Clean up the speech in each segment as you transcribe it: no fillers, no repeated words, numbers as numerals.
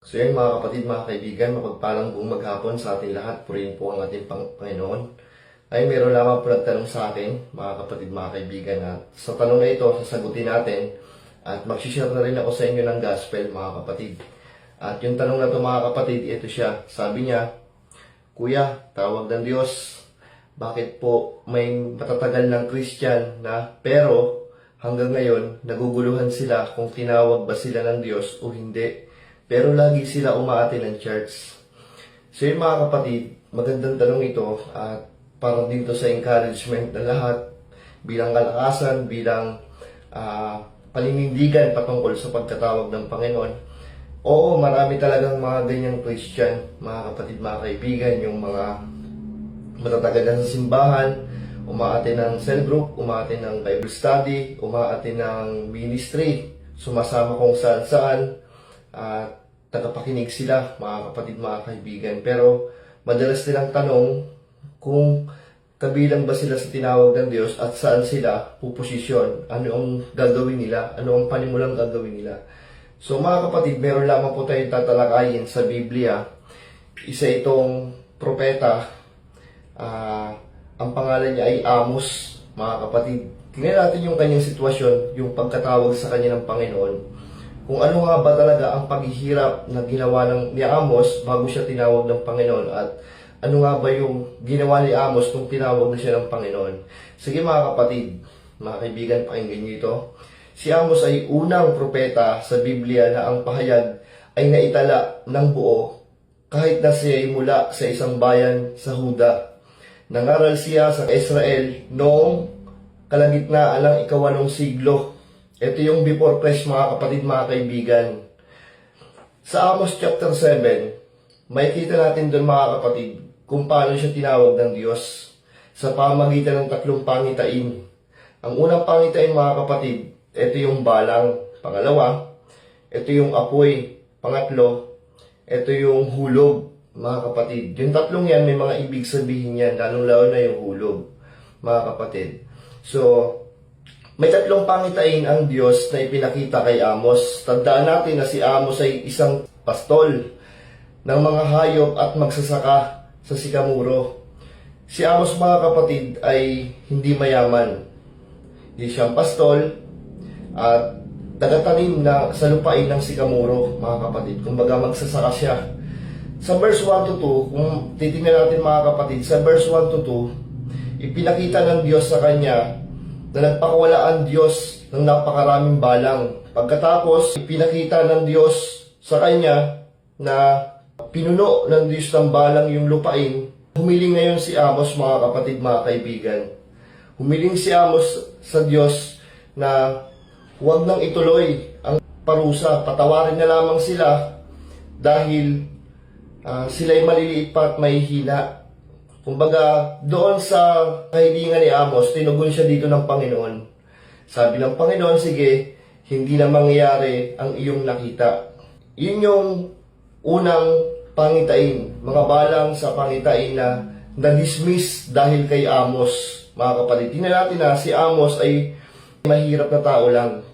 So yan mga kapatid, mga kaibigan, mapagpalang buong maghapon sa ating lahat. Purihin po ang ating Panginoon. Ay meron lamang po nagtanong sa akin, mga kapatid, mga kaibigan, at sa tanong na ito, sasagutin natin at mag-share na rin ako sa inyo ng gospel, mga kapatid. At yung tanong na ito, mga kapatid, ito siya. Sabi niya, Kuya, tawag ng Diyos, bakit po may matatagal ng Christian na pero hanggang ngayon naguguluhan sila kung tinawag ba sila ng Diyos o hindi? Pero lagi sila umaate ng church. So yun mga kapatid, magandang tanong ito at para dito sa encouragement ng lahat bilang kalakasan, bilang paninindigan patungkol sa pagkatawag ng Panginoon. Oo, marami talagang mga ganyang Christian, mga kapatid, mga kaibigan, yung mga matatagal na sa simbahan, umaate ng cell group, umaate ng Bible study, umaate ng ministry, sumasama kung saan-saan, at tagapakinig sila, mga kapatid, mga kaibigan. Pero madalas nilang tanong kung kabilang ba sila sa tinawag ng Diyos at saan sila puposisyon, ano ang gagawin nila, ano ang panimulang gagawin nila. So mga kapatid, meron lamang po tayong tatalakayin sa Biblia. Isa itong propeta, ang pangalan niya ay Amos, mga kapatid. Tingnan natin yung kanyang sitwasyon, yung pagkatawag sa kanya ng Panginoon. Kung ano nga ba talaga ang paghihirap na ginawa ni Amos bago siya tinawag ng Panginoon, at ano nga ba yung ginawa ni Amos nung tinawag na siya ng Panginoon. Sige mga kapatid, mga kaibigan, pakinggan niyo ito. Si Amos ay unang propeta sa Biblia na ang pahayag ay naitala ng buo kahit na siya ay mula sa isang bayan sa Huda. Nangaral siya sa Israel noong kalagitnaan ng ika-8 siglo. Ito yung before Christ, mga kapatid, mga kaibigan. Sa Amos chapter 7, makikita natin doon, mga kapatid, kung paano siya tinawag ng Diyos sa pamagitan ng 3 pangitain. Ang unang pangitain, mga kapatid, ito yung balang. Pangalawa, ito yung apoy. Pangatlo, ito yung hulog, mga kapatid. Yung 3 yan, may mga ibig sabihin yan, lalong-lalo na yung hulog, mga kapatid. So, may 3 pangitain ang Diyos na ipinakita kay Amos. Tandaan natin na si Amos ay isang pastol ng mga hayop at magsasaka sa sikamuro. Si Amos, mga kapatid, ay hindi mayaman. Hindi siyang pastol at tagatanim na sa lupain ng sikamuro, mga kapatid. Kumbaga magsasaka siya. Sa verse 1 to 2, kung titingnan natin, mga kapatid, sa verse 1 to 2, ipinakita ng Diyos sa kanya na nagpakawala ang Diyos ng napakaraming balang. Pagkatapos, ipinakita ng Diyos sa kanya na pinuno ng Diyos ng balang yung lupain. Humiling ngayon si Amos, mga kapatid, mga kaibigan. Humiling si Amos sa Diyos na huwag nang ituloy ang parusa. Patawarin na lamang sila dahil sila'y maliliit pa at mahihina. Kumbaga, doon sa kahilingan ni Amos, tinugon siya dito ng Panginoon. Sabi ng Panginoon, sige, hindi na mangyayari ang iyong nakita. Yun yung unang pangitain, mga balang sa pangitain na na-dismiss dahil kay Amos, mga kapatid. Tingnan natin na si Amos ay mahirap na tao lang.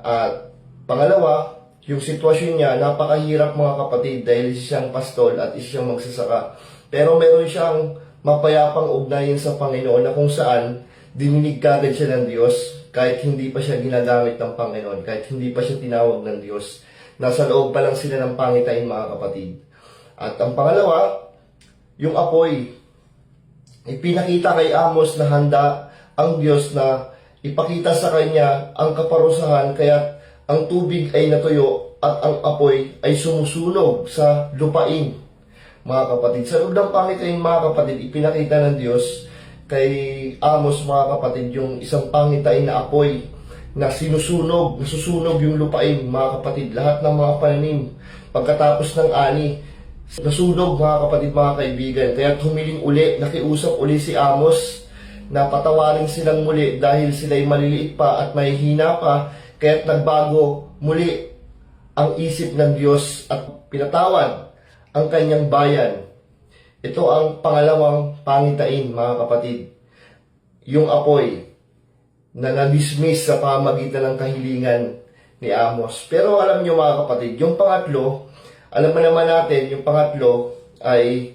At pangalawa, yung sitwasyon niya, napakahirap, mga kapatid, dahil siyang pastol at siyang magsasaka. Pero meron siyang mapayapang ugnayan sa Panginoon na kung saan dininig kagad siya ng Diyos kahit hindi pa siya ginagamit ng Panginoon, kahit hindi pa siya tinawag ng Diyos. Nasa loob pa lang sila ng pangitain, mga kapatid. At ang pangalawa, yung apoy. Ipinakita kay Amos na handa ang Diyos na ipakita sa kanya ang kaparusahan, kaya ang tubig ay natuyo at ang apoy ay sumusunog sa lupain, mga kapatid. Sa loob ng pangitain, mga kapatid, ipinakita ng Diyos kay Amos, mga kapatid, yung isang pangitain na apoy na nasusunog yung lupain, mga kapatid. Lahat ng mga pananim, pagkatapos ng ani, nasunog, mga kapatid, mga kaibigan. Kaya humiling uli, nakiusap uli si Amos na patawarin silang muli dahil sila'y maliliit pa at mahihina pa. Kaya't nagbago muli ang isip ng Diyos at pinatawad ang kanyang bayan. Ito ang pangalawang pangitain, mga kapatid. Yung apoy na na-dismiss sa pamagitan ng kahilingan ni Amos. Pero alam nyo, mga kapatid, yung pangatlo Alam mo naman natin, yung pangatlo ay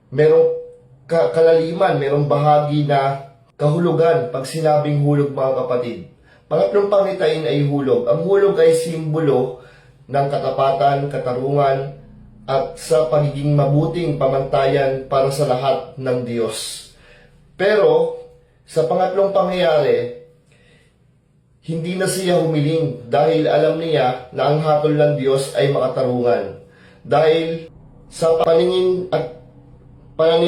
merong kalaliman, merong bahagi na kahulugan pag sinabing hulog mga kapatid. Pangatlong pangitain ay hulog. Ang hulog ay simbolo ng katapatan, katarungan, at sa pagiging mabuting pamantayan para sa lahat ng Diyos. Pero, sa pangatlong pangyayari, hindi na siya humiling dahil alam niya na ang hatol ng Diyos ay makatarungan. Dahil sa pananim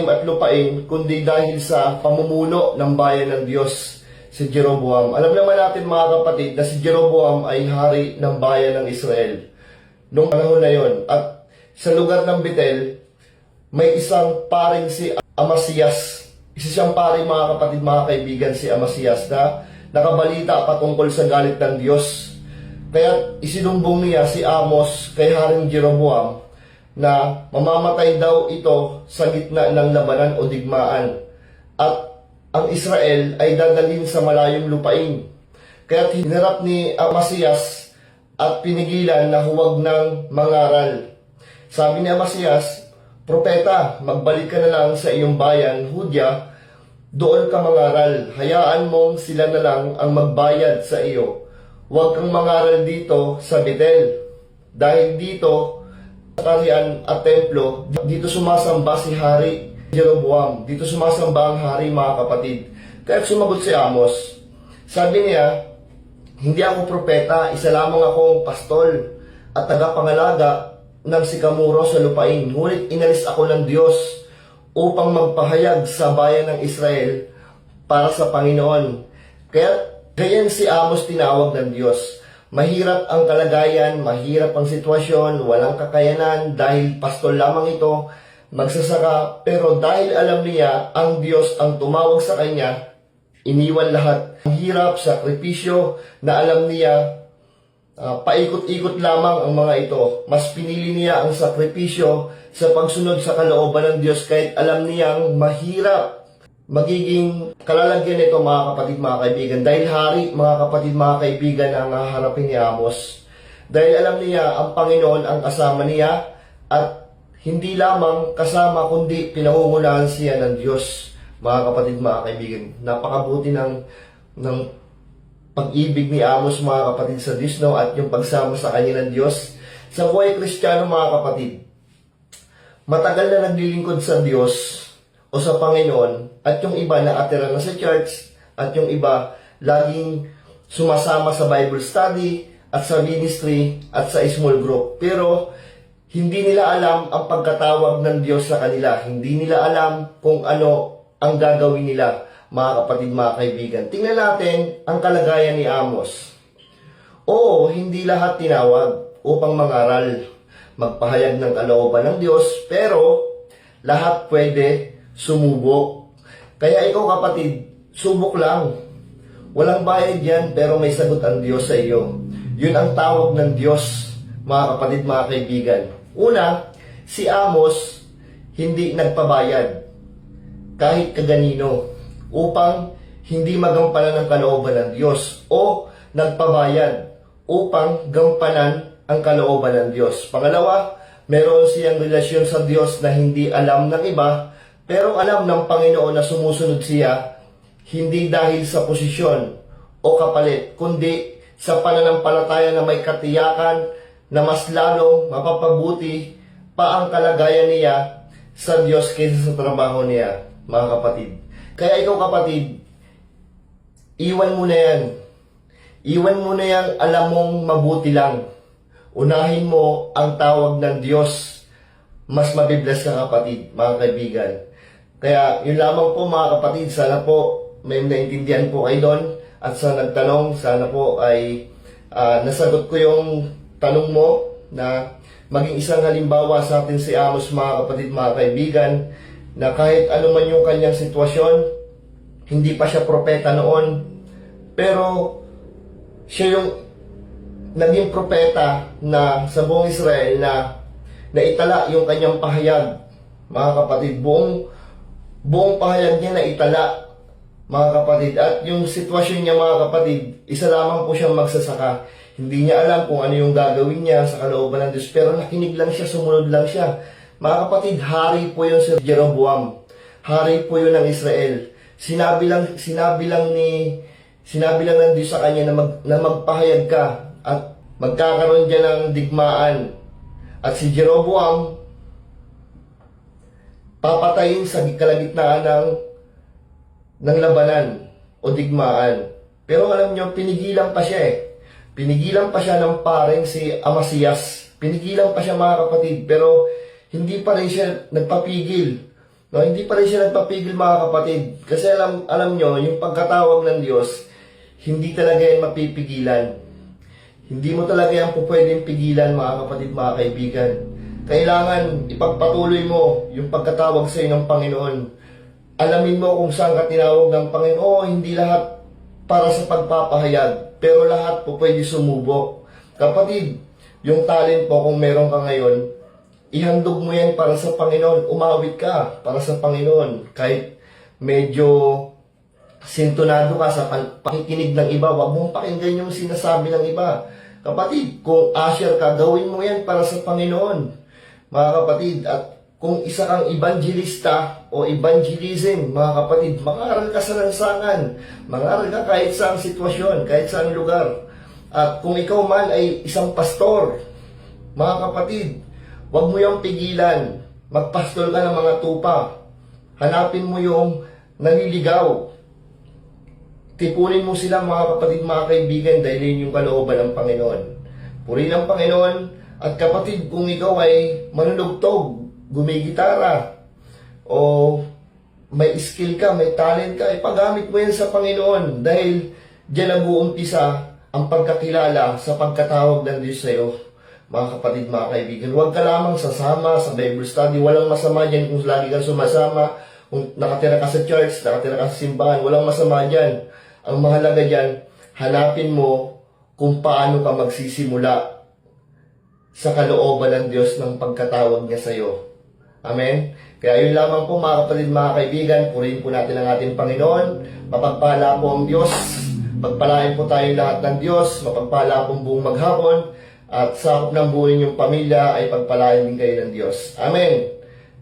at lupain, kundi dahil sa pamumuno ng bayan ng Diyos, si Jeroboam. Alam naman natin mga kapatid na si Jeroboam ay hari ng bayan ng Israel noong panahon na yon. At sa lugar ng Betel, may isang paring si Amasias. Isa siyang paring mga kapatid, mga kaibigan, si Amasias na nakabalita patungkol sa galit ng Diyos. Kaya isinumbong niya si Amos kay Haring Jeroboam na mamamatay daw ito sa gitna ng labanan o digmaan. At ang Israel ay dadalhin sa malayong lupain. Kaya hinarap ni Amasias at pinigilan na huwag ng mangaral. Sabi ni Amasias, "Propeta, magbalik ka na lang sa iyong bayan, Hudya, doon ka mangaral. Hayaan mong sila na lang ang magbayad sa iyo. Huwag kang mangaral dito sa Betel. Dahil dito, sa kaharian at templo, dito sumasamba si Hari Jeroboam. Dito sumasamba ang hari, mga kapatid." Kaya sumagot si Amos. Sabi niya, "Hindi ako propeta, isa lamang akong pastol at tagapangalaga ng sikamuro sa lupain. Ngunit inalis ako ng Diyos upang magpahayag sa bayan ng Israel para sa Panginoon." Kaya ganyan si Amos tinawag ng Diyos. Mahirap ang kalagayan, mahirap ang sitwasyon, walang kakayanan dahil pastol lamang ito, magsasaka, pero dahil alam niya ang Diyos ang tumawag sa kanya, iniwan lahat. Ang hirap, sakripisyo na alam niya, paikot-ikot lamang ang mga ito. Mas pinili niya ang sakripisyo sa pagsunod sa kalooban ng Diyos kahit alam niyang mahirap magiging kalalagyan nito, mga kapatid, mga kaibigan. Dahil hari, mga kapatid, mga kaibigan, ang haharapin ni Amos. Dahil alam niya ang Panginoon ang kasama niya at hindi lamang kasama kundi pinangungunahan siya ng Diyos, mga kapatid, mga kaibigan. Napakabuti ng pag-ibig ni Amos, mga kapatid, sa Diyos, no? At yung pagsama sa kanya ng Diyos. Sa buhay Kristiyano, mga kapatid, matagal na naglilingkod sa Diyos o sa Panginoon, at yung iba nakatira na sa church, at yung iba laging sumasama sa Bible study, at sa ministry, at sa small group. Pero hindi nila alam ang pagkatawag ng Diyos sa kanila. Hindi nila alam kung ano ang gagawin nila, mga kapatid, mga kaibigan. Tingnan natin ang kalagayan ni Amos. Oo, hindi lahat tinawag upang mangaral, magpahayag ng kalooban ng Diyos, pero lahat pwede sumubok. Kaya ikaw, kapatid, subok lang. Walang bayad yan, pero may sagot ang Diyos sa iyo. Yun ang tawag ng Diyos, mga kapatid, mga kaibigan. Una, si Amos hindi nagpabayad kahit kaganino upang hindi magampanan ang kalooban ng Diyos, o nagpabayad upang gampanan ang kalooban ng Diyos. Pangalawa, meron siyang relasyon sa Diyos na hindi alam ng iba, pero alam ng Panginoon na sumusunod siya, hindi dahil sa posisyon o kapalit, kundi sa pananampalataya na may katiyakan na mas lalong mapapabuti pa ang kalagayan niya sa Diyos kaysa sa trabaho niya, mga kapatid. Kaya ikaw, kapatid, iwan mo na yan. Iwan mo na yan, alam mong mabuti lang. Unahin mo ang tawag ng Diyos. Mas mabibless ka, kapatid, mga kaibigan. Kaya yun lamang po, mga kapatid. Sana po may naintindihan po kayo doon. At sa nagtanong, sana po ay nasagot ko yung tanong mo na maging isang halimbawa sa atin si Amos, mga kapatid, mga kaibigan, na kahit ano man yung kanyang sitwasyon, hindi pa siya propeta noon, pero siya yung naging propeta na sa buong Israel na naitala yung kanyang pahayag, mga kapatid. Buong pahayag niya naitala, mga kapatid. At yung sitwasyon niya, mga kapatid, isa lamang po siyang magsasaka. Hindi niya alam kung ano yung gagawin niya sa kalooban ng Diyos, pero nakinig lang siya, sumunod lang siya. Mga kapatid, hari po yun si Jeroboam. Hari po yun ng Israel. Sinabi lang ng Diyos sa kanya na magpahayag ka at magkakaroon dyan ng digmaan. At si Jeroboam, papatayin sa kalagitnaan ng labanan o digmaan. Pero alam nyo, pinigilan pa siya eh. Pinigilan pa siya ng paring si Amasias. Pinigilan pa siya mga kapatid, pero hindi pa rin siya nagpapigil. No, hindi pa rin siya nagpapigil mga kapatid. Kasi alam nyo, yung pagkatawag ng Diyos, hindi talaga yan mapipigilan. Hindi mo talaga yan po pwedeng pigilan mga kapatid, mga kaibigan. Kailangan ipagpatuloy mo yung pagkatawag sa iyo ng Panginoon. Alamin mo kung saan ka tinawag ng Panginoon. Hindi lahat para sa pagpapahayag, pero lahat po pwede sumubok. Kapatid, yung talent po kung meron ka ngayon, ihandog mo yan para sa Panginoon. Umawit ka para sa Panginoon. Kahit medyo sintonado ka sa pakikinig ng iba, huwag mong pakinggan yung sinasabi ng iba. Kapatid, kung usher ka, gawin mo yan para sa Panginoon. Mga kapatid, at kung isa kang evangelista o evangelism, mga kapatid, mangaral ka sa lansangan. Mangaral ka kahit saang sitwasyon, kahit saang lugar. At kung ikaw man ay isang pastor, mga kapatid, huwag mo yung pigilan. Magpastol ka ng mga tupa. Hanapin mo yung naliligaw. Tipunin mo sila mga kapatid, mga kaibigan, dahil yun yung kalooban ng Panginoon. Purihin ang Panginoon. At kapatid, kung ikaw ay manunugtog, gumigitara, o may skill ka, may talent ka, ipagamit mo yan sa Panginoon. Dahil diyan nag-uumpisa ang pagkakilala sa pagkatawag ng Diyos sa iyo. Mga kapatid, mga kaibigan, huwag ka lamang sasama sa Bible study. Walang masama dyan kung lagi kang sumasama. Kung nakatira ka sa church, nakatira ka sa simbahan, walang masama dyan. Ang mahalaga dyan, hanapin mo kung paano ka magsisimula sa kalooban ng Diyos ng pagkatawag niya sa iyo. Amen? Kaya yun lamang po mga kapatid, mga kaibigan, purihin po natin ang ating Panginoon. Mapagpala po ang Diyos. Pagpalain po tayo lahat ng Diyos. Mapagpala po buong maghapon. At sakop ng buhay niyong pamilya ay pagpalain din kayo ng Diyos. Amen.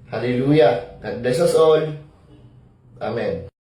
Hallelujah. God bless us all. Amen.